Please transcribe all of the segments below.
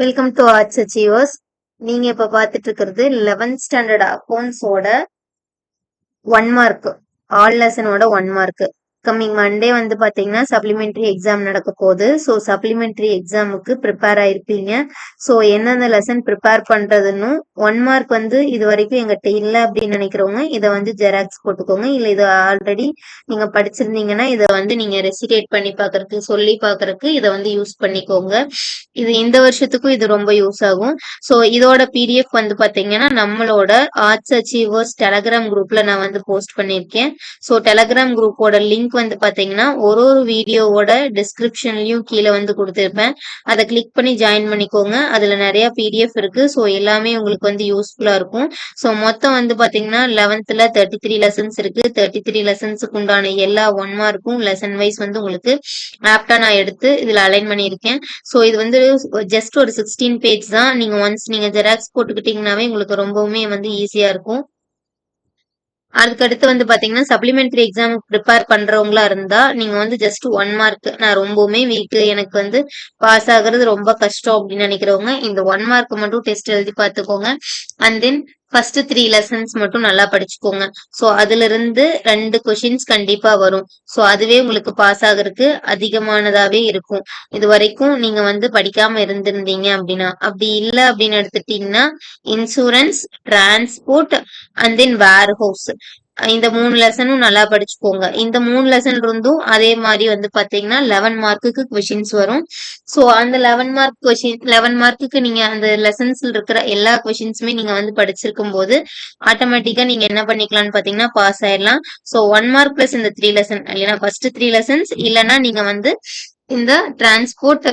Welcome to arts achievers. நீங்க இப்ப பார்த்துட்டு இருக்கிறது 11th ஸ்டாண்டர்ட் அக்கௌண்ட்ஸோட 1 மார்க், ஆல் லெசனோட 1 மார்க். கம்மிங் மண்டே வந்து பாத்தீங்கன்னா சப்ளிமெண்டரி எக்ஸாம் நடக்க போகுது. ஸோ சப்ளிமெண்டரி எக்ஸாமுக்கு ப்ரிப்பேர் ஆயிருப்பீங்க. ஸோ எந்தெந்த லெசன் ப்ரிப்பேர் பண்றதுன்னு 1 மார்க் வந்து இது வரைக்கும் எங்கிட்ட இல்லை அப்படின்னு நினைக்கிறவங்க இதை வந்து ஜெராக்ஸ் போட்டுக்கோங்க. இல்லை இது ஆல்ரெடி நீங்க படிச்சிருந்தீங்கன்னா இதை வந்து நீங்க ரெசிடேட் பண்ணி பார்க்கறதுக்கு சொல்லி பார்க்கறதுக்கு இதை வந்து யூஸ் பண்ணிக்கோங்க. இது இந்த வருஷத்துக்கும் இது ரொம்ப யூஸ் ஆகும். ஸோ இதோட பிடிஎஃப் வந்து பாத்தீங்கன்னா நம்மளோட ஆர்ட்ஸ் அச்சீவர்ஸ் டெலகிராம் குரூப்ல நான் வந்து போஸ்ட் பண்ணியிருக்கேன். ஸோ டெலகிராம் குரூப்போட லிங்க் வந்து பாத்தீங்கன்னா ஒரு வீடியோவோட டிஸ்கிரிப்ஷன்லயும் கீழே வந்து கொடுத்துருப்பேன். அதை கிளிக் பண்ணி ஜாயின் பண்ணிக்கோங்க. அதுல நிறைய பிடிஎஃப் இருக்கு. ஸோ எல்லாமே உங்களுக்கு வந்து யூஸ்ஃபுல்லா இருக்கும். ஸோ மொத்தம் வந்து பாத்தீங்கன்னா 11th 33 லெசன்ஸ் இருக்கு. 33 லெசன்ஸுக்கு உண்டான எல்லா 1 மார்க்கும் லெசன் வைஸ் வந்து உங்களுக்கு ஆப்டா நான் எடுத்து இதுல அலைன் பண்ணியிருக்கேன். ஸோ இது வந்து ஜஸ்ட் ஒரு 16 பேஜ் தான். நீங்க ஒன்ஸ் நீங்க ஜெராக்ஸ் போட்டுக்கிட்டீங்கன்னாவே உங்களுக்கு ரொம்பவுமே வந்து ஈஸியா இருக்கும். அதுக்கடுத்து வந்து பாத்தீங்கன்னா சப்ளிமெண்டரி எக்ஸாம் ப்ரிப்பேர் பண்றவங்களா இருந்தா நீங்க வந்து ஜஸ்ட் 1 மார்க், நான் ரொம்பவுமே வீக், எனக்கு வந்து பாஸ் ஆகுறது ரொம்ப கஷ்டம் அப்படின்னு நினைக்கிறவங்க இந்த 1 மார்க் மட்டும் டெஸ்ட் எழுதி பார்த்துக்கோங்க. அண்ட் தென் ஃபர்ஸ்ட் 3 லெசன்ஸ் மட்டும் நல்லா படிச்சுக்கோங்க. ஸோ அதுல இருந்து 2 கொஷின்ஸ் கண்டிப்பா வரும். ஸோ அதுவே உங்களுக்கு பாஸ் ஆகுறதுக்கு அதிகமானதாவே இருக்கும். இது வரைக்கும் நீங்க வந்து படிக்காம இருந்திருந்தீங்க அப்படின்னா, அப்படி இல்லை அப்படின்னு எடுத்துட்டீங்கன்னா insurance, transport and then warehouse, இந்த 3 லெசனும் நல்லா படிச்சுக்கோங்க. இந்த 3 லெசன் இருந்தும் அதே மாதிரி வந்து பாத்தீங்கன்னா 11 மார்க்குக்கு கொஷின்ஸ் வரும். ஸோ அந்த 11 மார்க் கொஷின் 11 மார்க்குக்கு நீங்க அந்த லெசன்ஸ்ல இருக்கிற எல்லா கொஷின்ஸுமே நீங்க வந்து படிச்சிருக்கும் போது ஆட்டோமேட்டிக்கா நீங்க என்ன பண்ணிக்கலாம்னு பாத்தீங்கன்னா பாஸ் ஆயிடலாம். ஸோ 1 மார்க் பிளஸ் இந்த 3 லெசன், இல்லைன்னா ஃபர்ஸ்ட் 3 லெசன்ஸ், இல்லைன்னா நீங்க வந்து இந்த transport,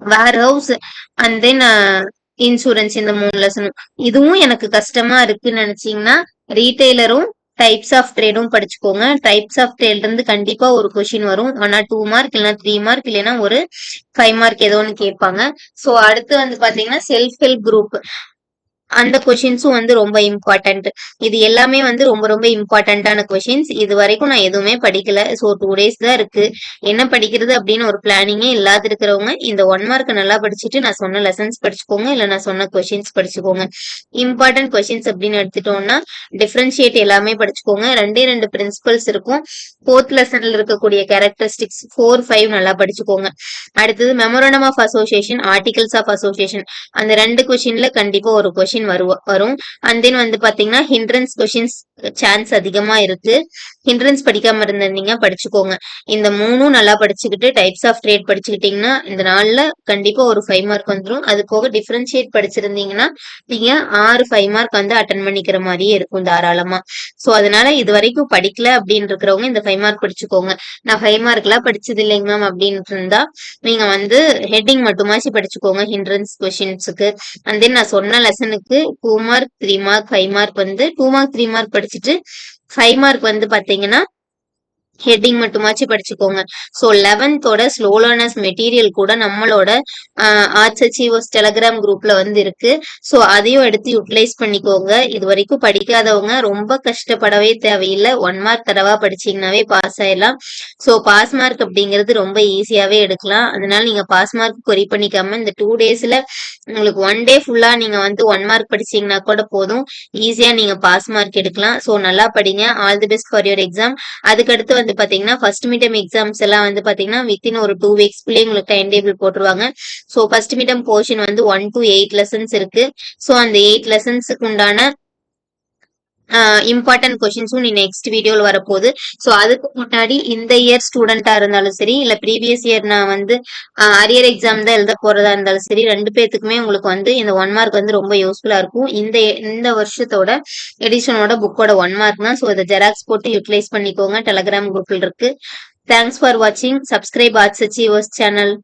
warehouse and then insurance, இந்த 3 லெசனும். இதுவும் எனக்கு கஷ்டமா இருக்குன்னு நினைச்சீங்கன்னா ரீட்டைலரும் டைப்ஸ் ஆஃப் ட்ரேடும் படிச்சுக்கோங்க. டைப்ஸ் ஆஃப் ட்ரேட்ல இருந்து கண்டிப்பா ஒரு கொஸ்டின் வரும். ஆனா 2 மார்க் இல்லைன்னா 3 மார்க் இல்லைன்னா ஒரு 5 மார்க் ஏதோ ஒன்று கேட்பாங்க. ஸோ அடுத்து வந்து பாத்தீங்கன்னா செல்ஃப் ஹெல்ப் குரூப், அந்த கொஷின்ஸும் வந்து ரொம்ப இம்பார்ட்டன்ட். இது எல்லாமே வந்து ரொம்ப ரொம்ப இம்பார்ட்டன்டான கொஷின்ஸ். இது வரைக்கும் நான் எதுவுமே படிக்கல. ஸோ 2 டேஸ் தான் இருக்கு. என்ன படிக்கிறது அப்படின்னு ஒரு பிளானிங்கே இல்லாத இருக்கிறவங்க இந்த 1 மார்க் நல்லா படிச்சுட்டு நான் சொன்ன லெசன்ஸ் படிச்சுக்கோங்க, இல்லை நான் சொன்ன கொஷின்ஸ் படிச்சுக்கோங்க. இம்பார்ட்டன்ட் கொஷின்ஸ் அப்படின்னு எடுத்துட்டோம்னா டிஃபரன்ஷியேட் எல்லாமே படிச்சுக்கோங்க. 2 பிரின்சிபல்ஸ் இருக்கும். 4th லெசன்ல இருக்கக்கூடிய கேரக்டரிஸ்டிக்ஸ் 4, 5 நல்லா படிச்சுக்கோங்க. அடுத்தது memorandum of association, articles of association, அந்த 2 கொஷின்ல கண்டிப்பா ஒரு கொஷின் வரும். அண்ட் தென் வந்து பாத்தீங்கன்னா ஹிண்ட்ரன்ஸ் கொஷின்ஸ் சான்ஸ் அதிகமா இருக்கு. ஹிண்ட்ரன்ஸ் படிக்காம இருந்தீங்க படிச்சுக்கோங்க. இந்த 3ம் நல்லா படிச்சுக்கிட்டு டைப்ஸ் ஆஃப் ட்ரேட் படிச்சுக்கிட்டீங்கன்னா இந்த நாள்ல கண்டிப்பா ஒரு 5 மார்க் வந்துடும். அது போக டிஃபரன்ஷியேட் படிச்சிருந்தீங்கன்னா நீங்க 6 5 மார்க் வந்து அட்டன் பண்ணிக்கிற மாதிரியே இருக்கும் தாராளமா. ஸோ அதனால இது வரைக்கும் படிக்கல அப்படின்னு இருக்கிறவங்க இந்த 5 மார்க் படிச்சுக்கோங்க. நான் 5 மார்க் எல்லாம் படிச்சது இல்லைங்க மேம் அப்படின்னு இருந்தா நீங்க வந்து ஹெட்டிங் மட்டுமாச்சு படிச்சுக்கோங்க ஹிண்ட்ரன்ஸ் கொஸ்டின்ஸுக்கு. அண்ட் தென் நான் சொன்ன லெசனுக்கு 2 மார்க் 3 மார்க் 5 மார்க் வந்து 2 மார்க் 3 மார்க் படிச்சுட்டு 5 மார்க் வந்து பாத்தீங்கன்னா ஹெட்டிங் மட்டுமாச்சு படிச்சுக்கோங்க. So 11th slow learners material கூட நம்மளோட ஆர்ட்ஸ் அச்சீவர்ஸ் டெலகிராம் குரூப்ல வந்து இருக்கு. ஸோ அதையும் எடுத்து யூட்டிலைஸ் பண்ணிக்கோங்க. இது வரைக்கும் படிக்காதவங்க ரொம்ப கஷ்டப்படவே தேவையில்லை. 1 மார்க் தடவா படிச்சீங்கன்னாவே பாஸ் ஆயிடலாம். ஸோ பாஸ் மார்க் அப்படிங்கிறது ரொம்ப ஈஸியாவே எடுக்கலாம். அதனால நீங்க பாஸ் மார்க் கொரி பண்ணிக்காம இந்த 2 டேஸ்ல உங்களுக்கு 1 டே ஃபுல்லா நீங்க வந்து 1 மார்க் படிச்சீங்கன்னா கூட போதும், ஈஸியா நீங்க பாஸ் மார்க் எடுக்கலாம். ஸோ நல்லா படிங்க. All the best for your exam. அதுக்கடுத்து வந்து பாத்தீங்கன்னா ஃபர்ஸ்ட் மீட்டம் எக்ஸாம்ஸ் எல்லாம் வந்து பாத்தீங்கன்னா வித்தின் ஒரு 2 வீக்ஸ்க்குள்ளே உங்களுக்கு டைம் டேபிள் போட்டுருவாங்க. ஸோ ஃபர்ஸ்ட் மீட்டம் போர்ஷன் வந்து 1 to 8 லெசன்ஸ் இருக்கு. ஸோ அந்த 8 லெசன்ஸுக்கு உண்டான இம்பார்ட்டன்ட் கொஸ்டின்ஸும் நீ நெக்ஸ்ட் வீடியோல வரப்போகுது. ஸோ அதுக்கு முன்னாடி இந்த இயர் ஸ்டூடெண்டா இருந்தாலும் சரி, இல்ல ப்ரீவியஸ் இயர் நான் வந்து அரியர் எக்ஸாம் தான் எழுத போறதா இருந்தாலும் சரி, 2 பேத்துக்குமே உங்களுக்கு வந்து இந்த 1 மார்க் வந்து ரொம்ப யூஸ்ஃபுல்லா இருக்கும். இந்த வருஷத்தோட எடிஷனோட புக்கோட 1 மார்க் தான். ஸோ இதை ஜெராக்ஸ் போட்டு யூட்டிலைஸ் பண்ணிக்கோங்க. டெலகிராம் குரூப்ல இருக்கு. தேங்க்ஸ் ஃபார் வாட்சிங். Subscribe arts achievers channel.